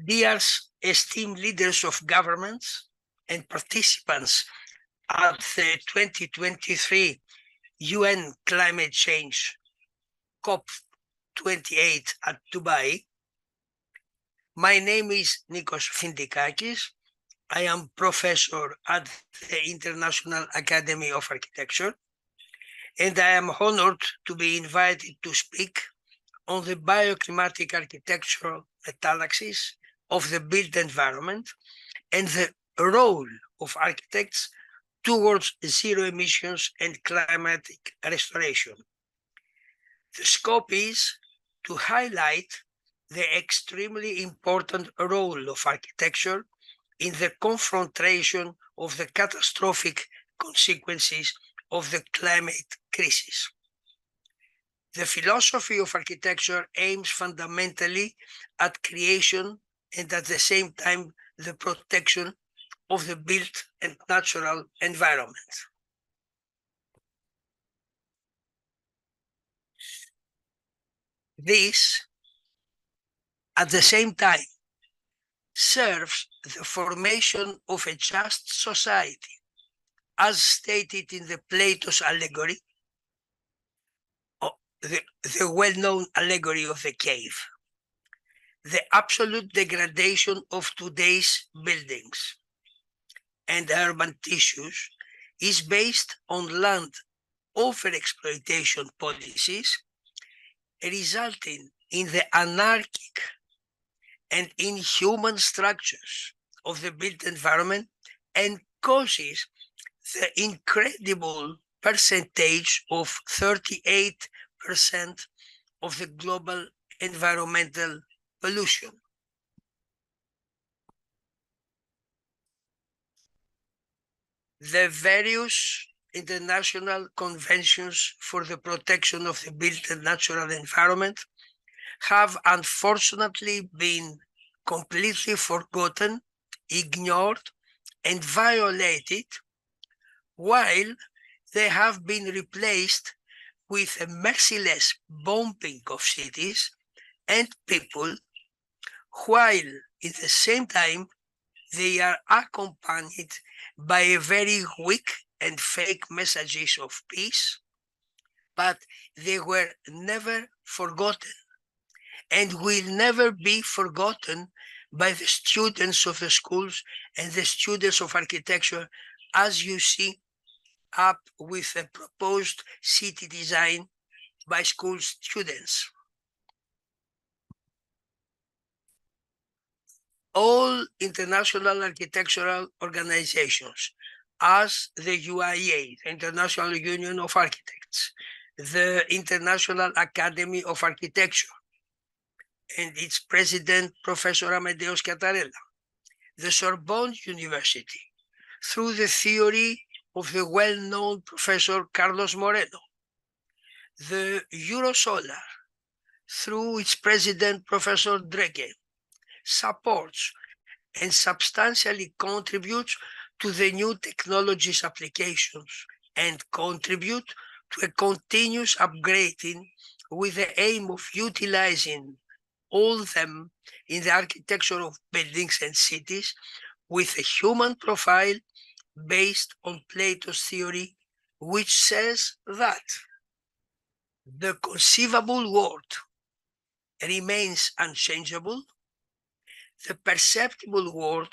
Dear esteemed leaders of governments and participants at the 2023 UN Climate Change COP28 at Dubai, my name is Nikos Fintikakis. I am professor at the International Academy of Architecture, and I am honored to be invited to speak on the bioclimatic architectural metalaxis of the built environment and the role of architects towards zero emissions and climatic restoration. The scope is to highlight the extremely important role of architecture in the confrontation of the catastrophic consequences of the climate crisis. The philosophy of architecture aims fundamentally at creation and at the same time the protection of the built and natural environment. This, at the same time, serves the formation of a just society, as stated in the Plato's allegory, the well-known allegory of the cave. The absolute degradation of today's buildings and urban tissues is based on land overexploitation policies, resulting in the anarchic and inhuman structures of the built environment, and causes the incredible percentage of 38% of the global environmental pollution. The various international conventions for the protection of the built and natural environment have unfortunately been completely forgotten, ignored, and violated, while they have been replaced with a merciless bombing of cities and people, while at the same time they are accompanied by a very weak and fake messages of peace, but they were never forgotten and will never be forgotten by the students of the schools and the students of architecture, as you see up with a proposed city design by school students. All international architectural organizations, as the UIA, the International Union of Architects, the International Academy of Architecture, and its president, Professor Amadeus Cattarella, the Sorbonne University, through the theory of the well-known Professor Carlos Moreno, the Eurosolar, through its president, Professor Dreke, supports and substantially contributes to the new technologies applications and contribute to a continuous upgrading with the aim of utilizing all of them in the architecture of buildings and cities with a human profile based on Plato's theory, which says that the conceivable world remains unchangeable, the perceptible world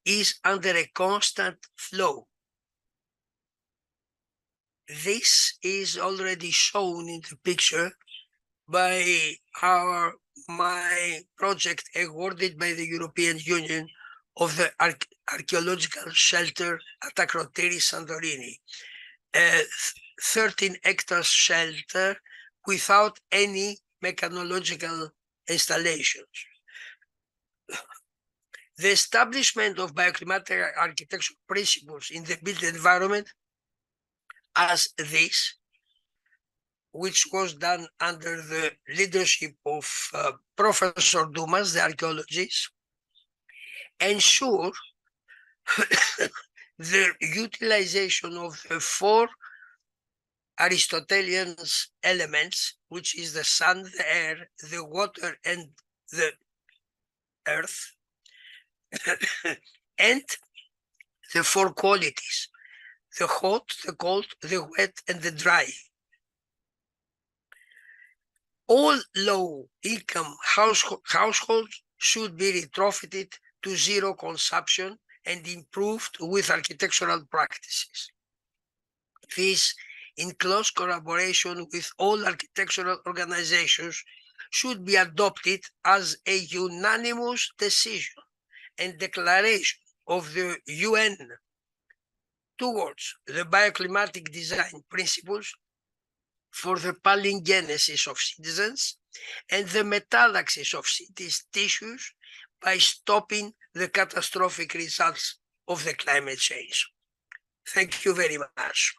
is under a constant flow. This is already shown in the picture by my project awarded by the European Union of the archaeological shelter at Akrotiri, Santorini, a 13-hectare shelter without any mechanological installations. The establishment of bioclimatic architectural principles in the built environment as this, which was done under the leadership of Professor Dumas, the archaeologist, ensure the utilization of the four Aristotelian elements, which is the sun, the air, the water, and the earth, and the four qualities: the hot, the cold, the wet, and the dry. All low-income households should be retrofitted to zero consumption and improved with architectural practices. This, in close collaboration with all architectural organizations, should be adopted as a unanimous decision and declaration of the UN towards the bioclimatic design principles for the palingenesis of citizens and the metallaxis of cities' tissues by stopping the catastrophic results of the climate change. Thank you very much.